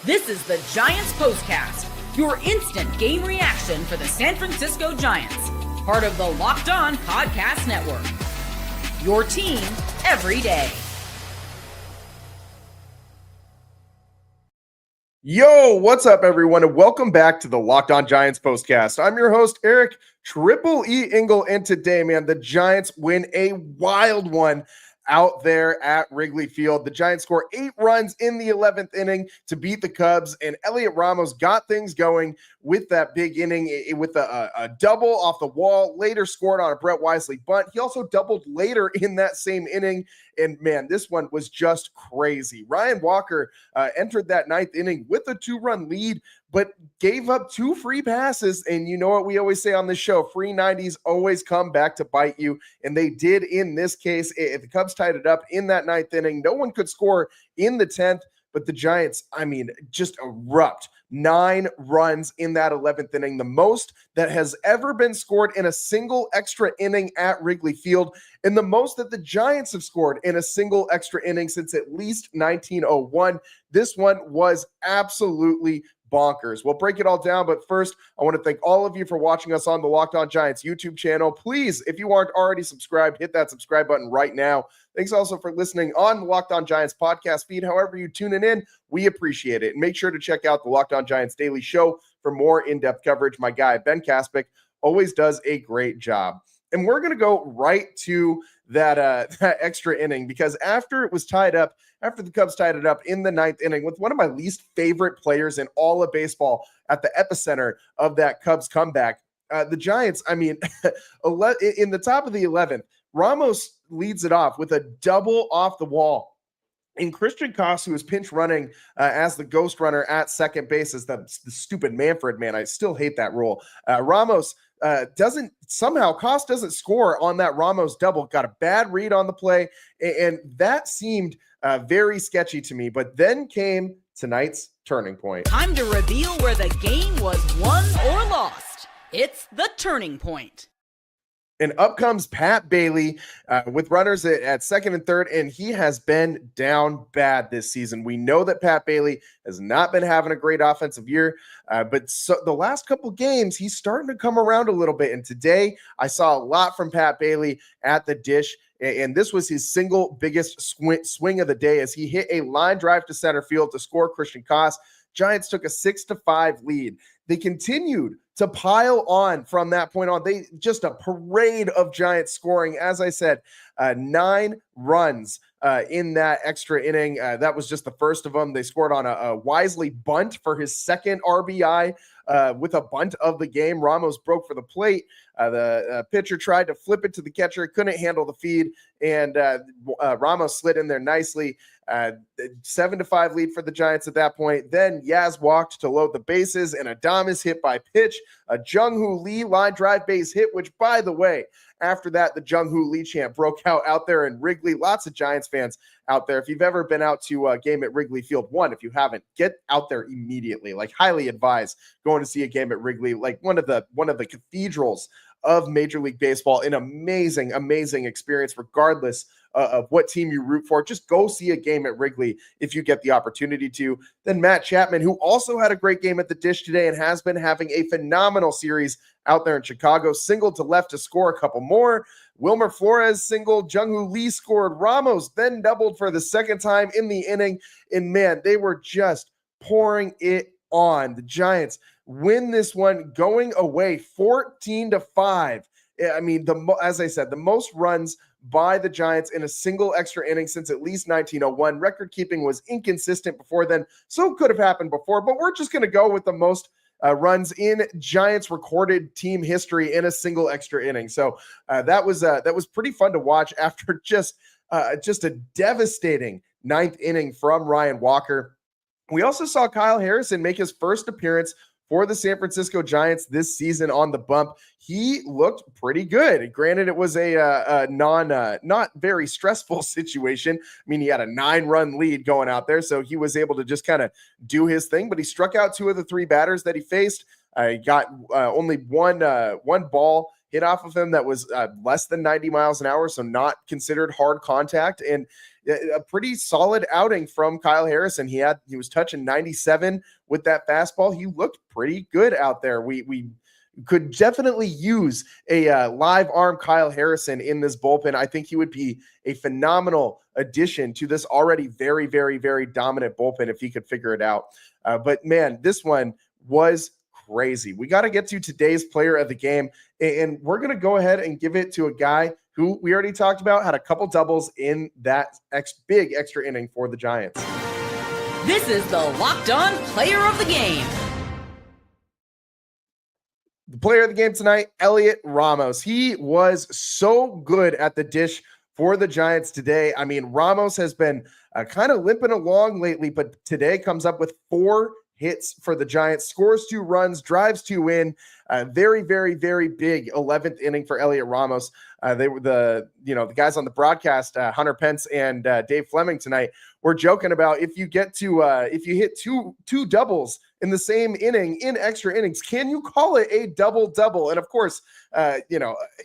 This is the Giants Postcast, your instant game reaction for the San Francisco Giants, part of the Locked On Podcast Network. Your team every day. Yo, what's up, everyone, and welcome back to the Locked On Giants Postcast. I'm your host, Eric Triple E Engel, and today, man, the Giants win a wild one out there at Wrigley Field. The Giants score 8 runs in the 11th inning to beat the Cubs, and Heliot Ramos got things going with that big inning with a double off the wall, later scored on a Brett Wisely bunt. He also doubled later in that same inning, and man, this one was just crazy. Ryan Walker entered that 9th inning with a 2-run lead, but gave up 2 free passes. And you know what we always say on this show, free 90s always come back to bite you. And they did in this case. If the Cubs tied it up in that 9th inning, no one could score in the 10th, but the Giants, just erupt. 9 runs in that 11th inning, the most that has ever been scored in a single extra inning at Wrigley Field, and the most that the Giants have scored in a single extra inning since at least 1901. This one was absolutely bonkers. We'll break it all down, but first, I want to thank all of you for watching us on the Locked On Giants YouTube channel. Please, if you aren't already subscribed, hit that subscribe button right now. Thanks also for listening on the Locked On Giants podcast feed. However you tune in, we appreciate it. And make sure to check out the Locked On Giants Daily Show for more in-depth coverage. My guy, Ben Kaspick, always does a great job. And we're going to go right to that extra inning, because after the Cubs tied it up in the 9th inning with one of my least favorite players in all of baseball at the epicenter of that Cubs comeback, the Giants, in the top of the 11th, Ramos leads it off with a double off the wall. And Christian Koss, who was pinch running as the ghost runner at second base, is the stupid Manfred, man. I still hate that rule. Ramos Koss doesn't score on that Ramos double. Got a bad read on the play, and that seemed very sketchy to me. But then came tonight's turning point. Time to reveal where the game was won or lost. It's the turning point. And up comes Pat Bailey with runners at second and third, and he has been down bad this season. We know that Pat Bailey has not been having a great offensive year, but the last couple games, he's starting to come around a little bit. And today, I saw a lot from Pat Bailey at the dish, and this was his single biggest swing of the day as he hit a line drive to center field to score Christian Koss. Giants took a 6-5 lead. They continued to pile on from that point on. They just a parade of Giants scoring. As I said, 9 runs in that extra inning. That was just the first of them. They scored on a Wisely bunt for his second RBI with a bunt of the game. Ramos broke for the plate. The pitcher tried to flip it to the catcher, couldn't handle the feed, and Ramos slid in there nicely. 7-5 lead for the Giants at that point. Then Yaz walked to load the bases, and Adames hit by pitch. A Jung-Hoo Lee line drive base hit, which, by the way, after that, the Jung-Hoo Lee chant broke out there in Wrigley. Lots of Giants fans out there. If you've ever been out to a game at Wrigley Field, if you haven't, get out there immediately. Highly advise going to see a game at Wrigley, one of the cathedrals of Major League Baseball. An amazing, amazing experience, regardless of what team you root for. Just go see a game at Wrigley if you get the opportunity to. Then Matt Chapman, who also had a great game at the dish today and has been having a phenomenal series out there in Chicago, singled to left to score a couple more. Wilmer Flores singled, Jung-Hoo Lee scored, Ramos then doubled for the second time in the inning. And man, they were just pouring it on. The Giants win this one going away 14-5. As I said, the most runs by the Giants in a single extra inning since at least 1901. Record keeping was inconsistent before then, so could have happened before, but we're just going to go with the most runs in Giants recorded team history in a single extra inning. So that was pretty fun to watch after just a devastating 9th inning from Ryan Walker. We also saw Kyle Harrison make his first appearance for the San Francisco Giants this season on the bump. He looked pretty good. Granted, it was a not very stressful situation. He had a 9-run lead going out there, so he was able to just kind of do his thing, but he struck out 2 of the 3 batters that he faced. He got only one ball hit off of him that was less than 90 miles an hour, so not considered hard contact, and a pretty solid outing from Kyle Harrison. He was touching 97 with that fastball. He looked pretty good out there. We could definitely use a live arm Kyle Harrison in this bullpen. I think he would be a phenomenal addition to this already very, very, very dominant bullpen if he could figure it out. But man, this one was crazy. We got to get to today's player of the game, and we're going to go ahead and give it to a guy who we already talked about, had a couple doubles in that big extra inning for the Giants. This is the Locked On Player of the Game. The player of the game tonight, Heliot Ramos. He was so good at the dish for the Giants today. I mean, Ramos has been kind of limping along lately, but today comes up with 4 hits for the Giants, scores 2 runs, drives 2 in. Very, very, very big 11th inning for Heliot Ramos. They were the guys on the broadcast, Hunter Pence and Dave Fleming tonight, were joking about if you hit two doubles in the same inning in extra innings, can you call it a double-double? And of course,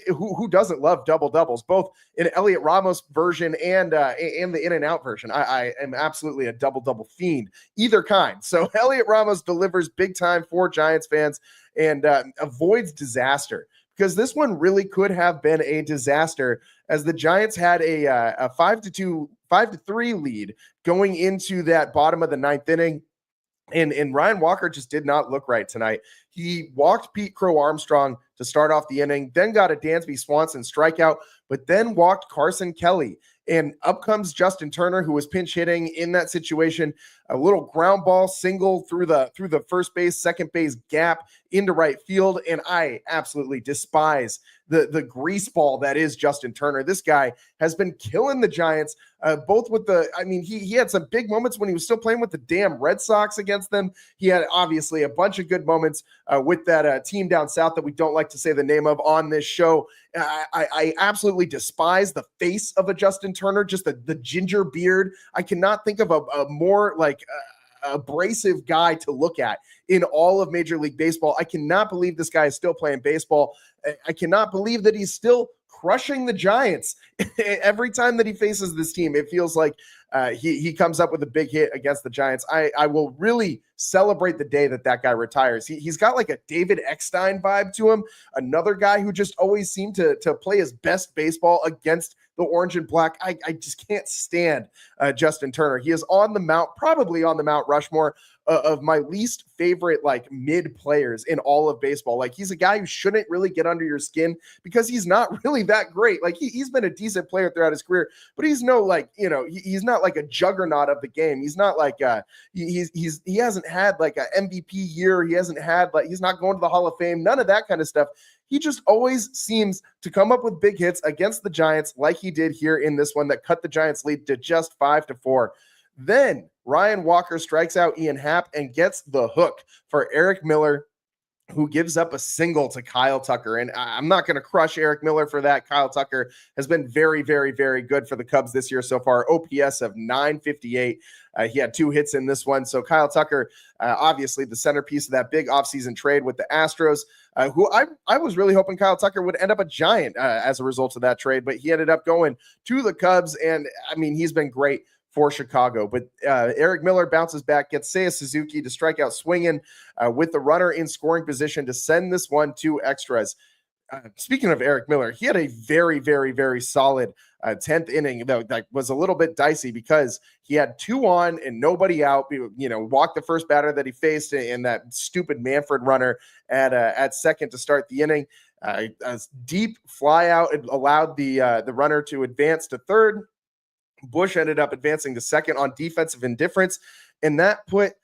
who doesn't love double-doubles, both in Heliot Ramos version and the in-and-out version. I am absolutely a double-double fiend, either kind. So Heliot Ramos delivers big time for Giants fans and avoids disaster, because this one really could have been a disaster, as the Giants had a 5-3 lead going into that bottom of the 9th inning. And Ryan Walker just did not look right tonight. He walked Pete Crow Armstrong to start off the inning, then got a Dansby Swanson strikeout, but then walked Carson Kelly. And up comes Justin Turner, who was pinch hitting in that situation. A little ground ball single through the first base, second base gap into right field. And I absolutely despise the grease ball that is Justin Turner. This guy has been killing the Giants, both with he had some big moments when he was still playing with the damn Red Sox against them. He had obviously a bunch of good moments with that team down south that we don't like to say the name of on this show. I absolutely despise the face of a Justin Turner, just the ginger beard. I cannot think of a more abrasive guy to look at in all of Major League Baseball. I cannot believe this guy is still playing baseball. I cannot believe that he's still crushing the Giants. Every time that he faces this team, it feels like he comes up with a big hit against the Giants. I will really celebrate the day that guy retires. He's got like a David Eckstein vibe to him, another guy who just always seemed to play his best baseball against the orange and black. I just can't stand Justin Turner. He is probably on the Mount Rushmore of my least favorite mid players in all of baseball. He's a guy who shouldn't really get under your skin, because he's not really that great. He's been a decent player throughout his career, but he's he's not like a juggernaut of the game. He's not he hasn't had an MVP year. He hasn't had he's not going to the Hall of Fame, none of that kind of stuff. He just always seems to come up with big hits against the Giants, like he did here in this one that cut the Giants lead to just 5-4. Then Ryan Walker strikes out Ian Happ and gets the hook for Eric Miller, who gives up a single to Kyle Tucker. And I'm not going to crush Eric Miller for that. Kyle Tucker has been very, very, very good for the Cubs this year so far. OPS of 958. He had 2 hits in this one. So Kyle Tucker, obviously the centerpiece of that big offseason trade with the Astros, who I was really hoping Kyle Tucker would end up a Giant as a result of that trade, but he ended up going to the Cubs. And he's been great for Chicago. But Eric Miller bounces back, gets Seiya Suzuki to strike out swinging with the runner in scoring position to send this one to extras. Speaking of Eric Miller, he had a very, very, very solid 10th inning that was a little bit dicey, because he had 2 on and nobody out. Walked the first batter that he faced in that stupid Manfred runner at second to start the inning. A deep fly out allowed the runner to advance to third. Bush ended up advancing to second on defensive indifference, and that put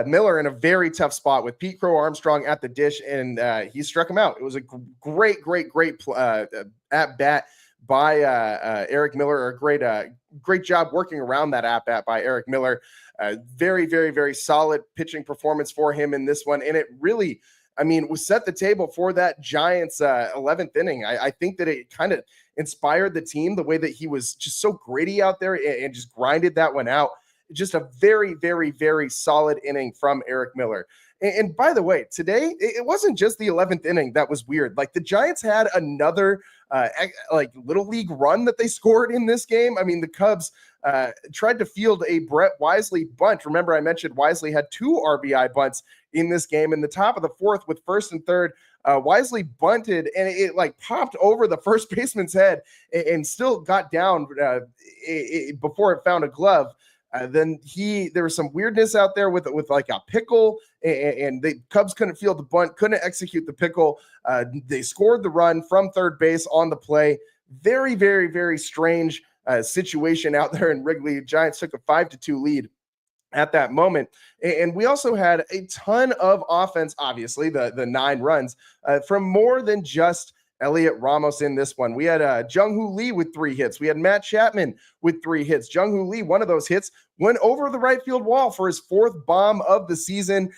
Miller in a very tough spot with Pete Crow Armstrong at the dish, and he struck him out. It was a great at bat by Eric Miller. A great job working around that at bat by Eric Miller. Very, very, very solid pitching performance for him in this one, and it really, was set the table for that Giants 11th inning. I think that it kind of inspired the team, the way that he was just so gritty out there and just grinded that one out. just a very, very, very solid inning from Eric Miller. And by the way, today, it wasn't just the 11th inning that was weird. Like the Giants had another like little league run that they scored in this game. I mean, the Cubs tried to field a Brett Wisely bunt. Remember, I mentioned Wisely had 2 RBI bunts in this game. In the top of the 4th with 1st and 3rd, Wisely bunted and it like popped over the first baseman's head and still got down before it found a glove. Then there was some weirdness out there with like a pickle, and the Cubs couldn't field the bunt, couldn't execute the pickle. They scored the run from third base on the play. Very, very, very strange situation out there in Wrigley. Giants took a 5-2 lead at that moment. And we also had a ton of offense, obviously, the 9 runs from more than just Heliot Ramos in this one. We had Jung-Hoo Lee with 3 hits. We had Matt Chapman with 3 hits. Jung-Hoo Lee, one of those hits, went over the right field wall for his 4th bomb of the season.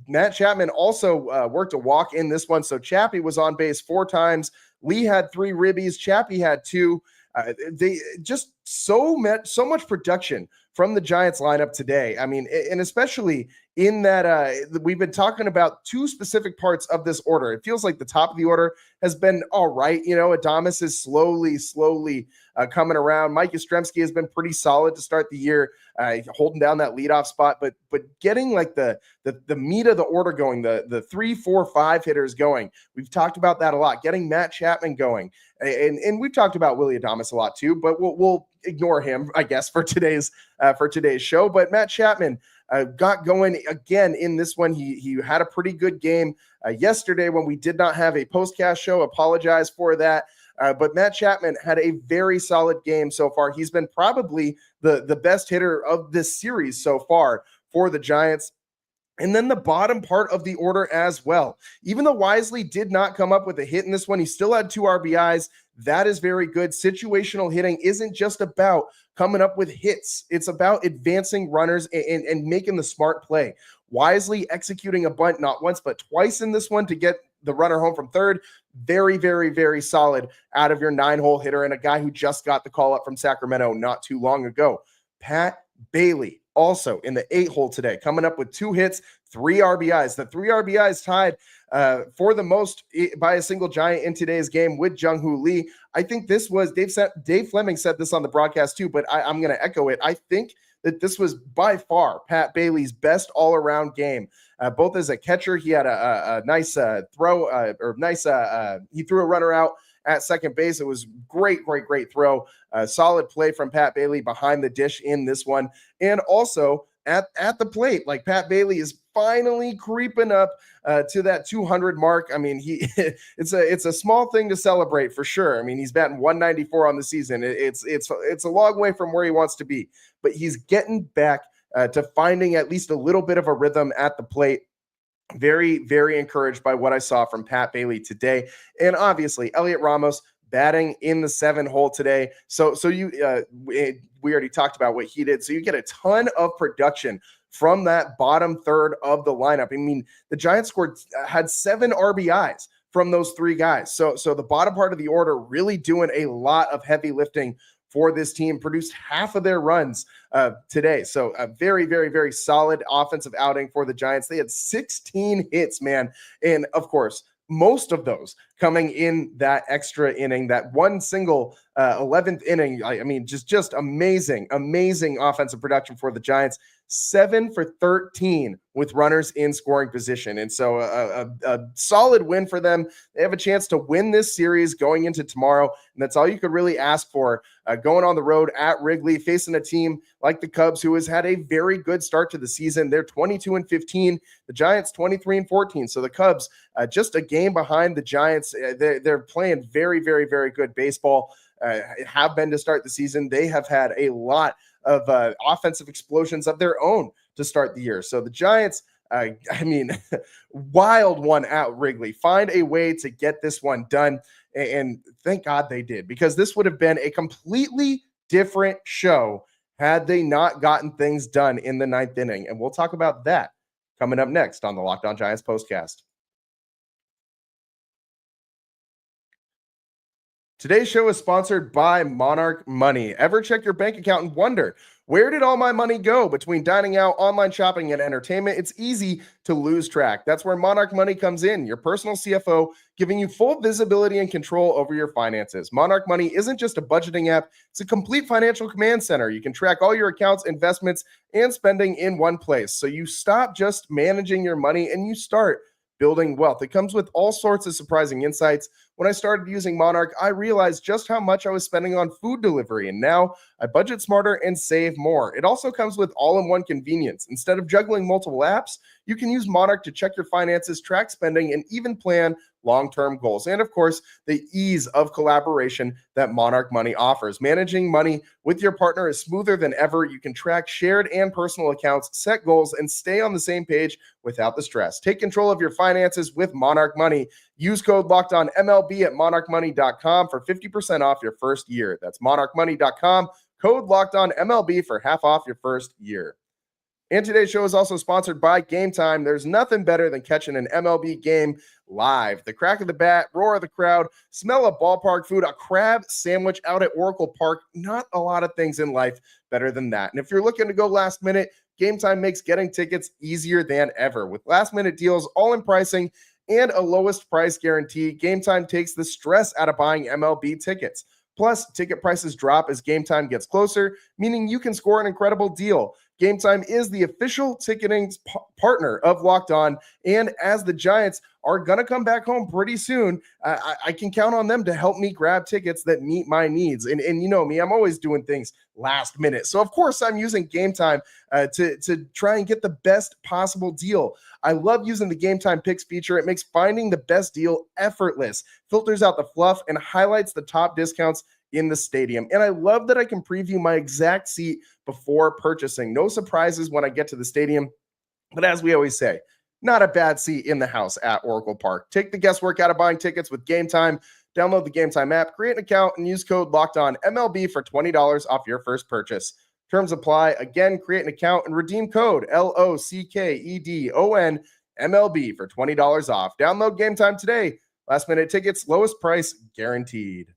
Matt Chapman also worked a walk in this one. So Chappie was on base 4 times. Lee had 3 ribbies. Chappie had 2. They just so much production from the Giants lineup today. I mean, and especially in that we've been talking about 2 specific parts of this order. It feels like the top of the order has been all right. You know, Adames is slowly coming around. Mike Yastrzemski has been pretty solid to start the year, holding down that leadoff spot, but getting like the meat of the order going, the 3, 4, 5 hitters going. We've talked about that a lot. Getting Matt Chapman going, and we've talked about Willy Adames a lot too, but we'll ignore him, I guess, for today's show. But Matt Chapman got going again in this one. He had a pretty good game yesterday when we did not have a postcast show. Apologize for that. But Matt Chapman had a very solid game so far. He's been probably the best hitter of this series so far for the Giants. And then the bottom part of the order as well. Even though Wisely did not come up with a hit in this one, he still had 2 RBIs. That is very good. Situational hitting isn't just about coming up with hits. It's about advancing runners and making the smart play. Wisely executing a bunt not once but twice in this one to get the runner home from third. Very, very, very solid out of your 9-hole hitter and a guy who just got the call up from Sacramento not too long ago. Pat Bailey also in the 8-hole today, coming up with 2 hits, 3 RBIs. The 3 RBIs tied for the most by a single Giant in today's game with Jung-Hoo Lee. I think this was Dave Fleming said this on the broadcast too, but I'm going to echo it. I think that this was by far Pat Bailey's best all-around game. Both as a catcher, he had a nice throw, he threw a runner out at second base. It was great throw. Solid play from Pat Bailey behind the dish in this one. And also at the plate, like Pat Bailey is finally creeping up to that 200 mark. I mean, it's a small thing to celebrate for sure. I mean, he's batting 194 on the season. It's a long way from where he wants to be, but he's getting back to finding at least a little bit of a rhythm at the plate. Very, very encouraged by what I saw from Pat Bailey today. And obviously, Heliot Ramos batting in the 7-hole today. So we already talked about what he did. So you get a ton of production from that bottom third of the lineup. I mean, the Giants had 7 RBIs from those 3 guys. So the bottom part of the order really doing a lot of heavy lifting for this team, produced half of their runs today. So a very, very, very solid offensive outing for the Giants. They had 16 hits, man. And of course, most of those coming in that extra inning, that one single 11th inning. I mean, just amazing offensive production for the Giants. 7 for 13 with runners in scoring position. And so a solid win for them. They have a chance to win this series going into tomorrow. And that's all you could really ask for going on the road at Wrigley, facing a team like the Cubs, who has had a very good start to the season. They're 22-15, the Giants 23-14. So the Cubs just a game behind the Giants. They're playing very, very, very good baseball. Have been to start the season. They have had a lot of offensive explosions of their own to start the year. So the Giants, wild one at Wrigley. Find a way to get this one done. And thank God they did, because this would have been a completely different show had they not gotten things done in the 9th inning. And we'll talk about that coming up next on the Locked On Giants postcast. Today's show is sponsored by Monarch Money. Ever check your bank account and wonder, where did all my money go? Between dining out, online shopping, and entertainment, it's easy to lose track. That's where Monarch Money comes in, your personal CFO, giving you full visibility and control over your finances. Monarch Money isn't just a budgeting app, it's a complete financial command center. You can track all your accounts, investments, and spending in one place. So you stop just managing your money and you start building wealth. It comes with all sorts of surprising insights. When I started using Monarch, I realized just how much I was spending on food delivery, and now I budget smarter and save more. It also comes with all-in-one convenience. Instead of juggling multiple apps, you can use Monarch to check your finances, track spending, and even plan long-term goals. And of course, the ease of collaboration that Monarch Money offers. Managing money with your partner is smoother than ever. You can track shared and personal accounts, set goals, and stay on the same page without the stress. Take control of your finances with Monarch Money. Use code LOCKEDONMLB at monarchmoney.com for 50% off your first year. That's monarchmoney.com, code LOCKEDONMLB for half off your first year. And today's show is also sponsored by Gametime. There's nothing better than catching an MLB game live. The crack of the bat, roar of the crowd, smell of ballpark food, a crab sandwich out at Oracle Park. Not a lot of things in life better than that. And if you're looking to go last minute, Gametime makes getting tickets easier than ever. With last minute deals, all-in pricing, and a lowest price guarantee, Gametime takes the stress out of buying MLB tickets. Plus, ticket prices drop as Gametime gets closer, meaning you can score an incredible deal. Gametime is the official ticketing partner of Locked On, and as the Giants are going to come back home pretty soon, I can count on them to help me grab tickets that meet my needs. And you know me, I'm always doing things last minute. So, of course, I'm using Gametime to try and get the best possible deal. I love using the Gametime Picks feature. It makes finding the best deal effortless, filters out the fluff, and highlights the top discounts in the stadium. And I love that I can preview my exact seat before purchasing. No surprises when I get to the stadium. But as we always say, not a bad seat in the house at Oracle Park. Take the guesswork out of buying tickets with Gametime. Download the Gametime app, create an account, and use code LOCKEDONMLB for $20 off your first purchase. Terms apply. Again, create an account and redeem code LOCKEDONMLB for $20 off. Download Gametime today. Last minute tickets, lowest price guaranteed.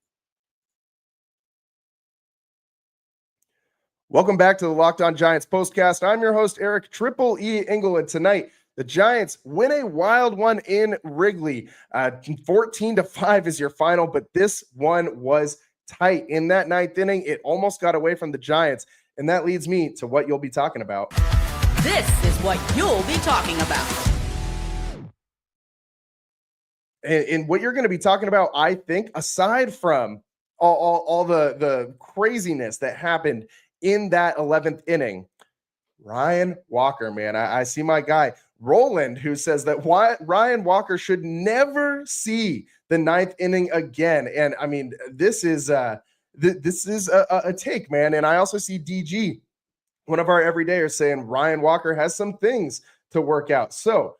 Welcome back to the Locked On Giants postcast. I'm your host, Eric Triple E Engel, and tonight the Giants win a wild one in Wrigley. 14-5 is your final, but this one was tight. In that ninth inning, it almost got away from the Giants, and that leads me to what you'll be talking about. This is what you'll be talking about. And what you're going to be talking about, I think, aside from all the craziness that happened in that 11th inning, Ryan Walker, man, I see my guy Roland, who says that Ryan Walker should never see the ninth inning again. And I mean, this is a take, man. And I also see DG, one of our everydayers, saying Ryan Walker has some things to work out. So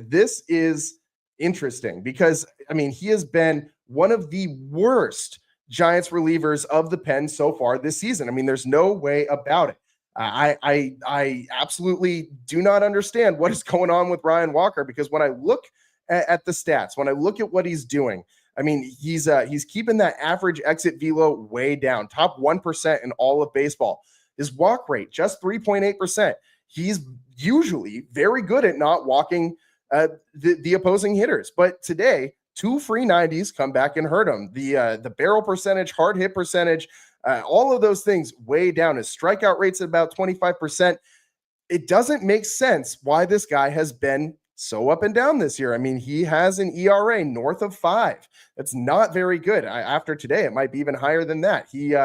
this is interesting because, I mean, he has been one of the worst Giants relievers of the pen so far this season. I mean, there's no way about it. I absolutely do not understand what is going on with Ryan Walker, because when I look at the stats, when I look at what he's doing, I mean, he's keeping that average exit velo way down, top 1% in all of baseball. His walk rate, just 3.8%. He's usually very good at not walking the opposing hitters. But today, 2 free 90s come back and hurt him. The barrel percentage, hard hit percentage, all of those things way down. His strikeout rate's at about 25%. It doesn't make sense why this guy has been so up and down this year. I mean, he has an ERA north of 5. That's not very good. After today, it might be even higher than that. He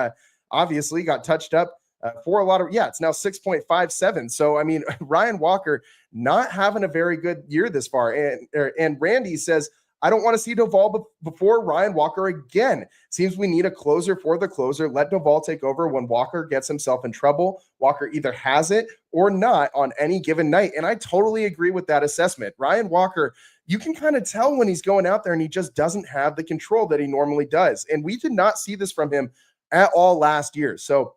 obviously got touched up for a lot of, it's now 6.57. So, I mean, Ryan Walker not having a very good year this far. And Randy says, I don't want to see Duvall before Ryan Walker again. Seems we need a closer for the closer. Let Duvall take over when Walker gets himself in trouble. Walker either has it or not on any given night. And I totally agree with that assessment. Ryan Walker, you can kind of tell when he's going out there and he just doesn't have the control that he normally does. And we did not see this from him at all last year. So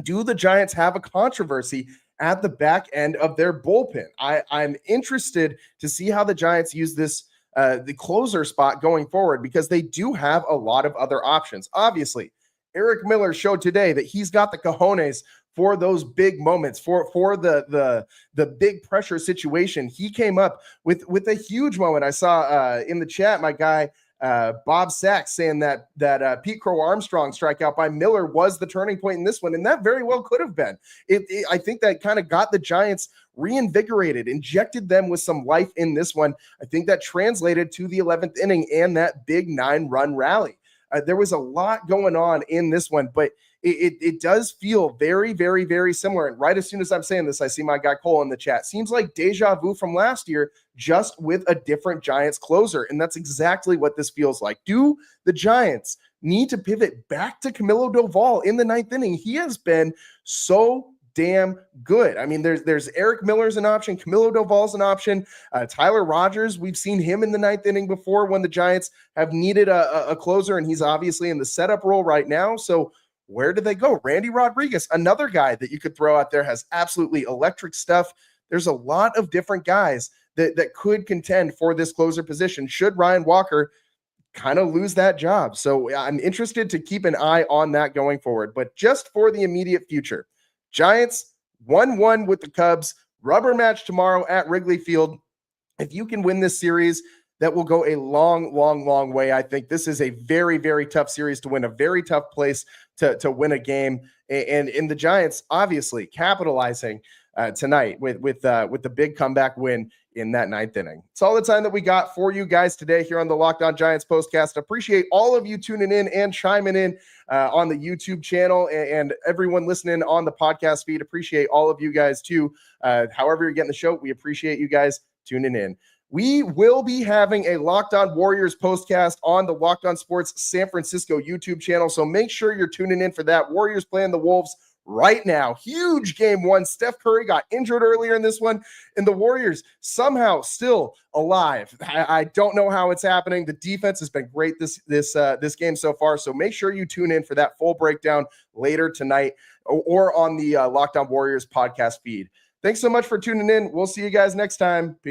do the Giants have a controversy at the back end of their bullpen? I'm interested to see how the Giants use this the closer spot going forward, because they do have a lot of other options. Obviously, Eric Miller showed today that he's got the cojones for those big moments, for the big pressure situation. He came up with a huge moment. I saw in the chat my guy Bob Sachs saying that Pete Crow Armstrong strikeout by Miller was the turning point in this one, and that very well could have been. I think that kind of got the Giants reinvigorated, injected them with some life in this one. I think that translated to the 11th inning and that big 9-run rally. There was a lot going on in this one, but it does feel very, very, very similar. And right as soon as I'm saying this, I see my guy Cole in the chat. Seems like deja vu from last year, just with a different Giants closer. And that's exactly what this feels like. Do the Giants need to pivot back to Camilo Doval in the 9th inning? He has been so damn good. I mean, there's Eric Miller's an option. Camilo Doval's an option. Tyler Rogers, we've seen him in the 9th inning before when the Giants have needed a closer, and he's obviously in the setup role right now. So where do they go? Randy Rodriguez, another guy that you could throw out there, has absolutely electric stuff. There's a lot of different guys that could contend for this closer position should Ryan Walker kind of lose that job. So I'm interested to keep an eye on that going forward. But just for the immediate future, Giants 1-1 with the Cubs, rubber match tomorrow at Wrigley Field. If you can win this series, that will go a long, long, long way. I think this is a very, very tough series to win, a very tough place to win a game. And in the Giants, obviously capitalizing tonight with the big comeback win in that 9th inning. It's all the time that we got for you guys today here on the Locked On Giants postcast. Appreciate all of you tuning in and chiming in on the YouTube channel, and everyone listening on the podcast feed. Appreciate all of you guys too. However you're getting the show, we appreciate you guys tuning in. We will be having a Locked On Warriors postcast on the Locked On Sports San Francisco YouTube channel, so make sure you're tuning in for that. Warriors playing the Wolves right now. Huge game one. Steph Curry got injured earlier in this one, and the Warriors somehow still alive. I don't know how it's happening. The defense has been great this game so far, so make sure you tune in for that full breakdown later tonight or on the Locked On Warriors podcast feed. Thanks so much for tuning in. We'll see you guys next time. Peace.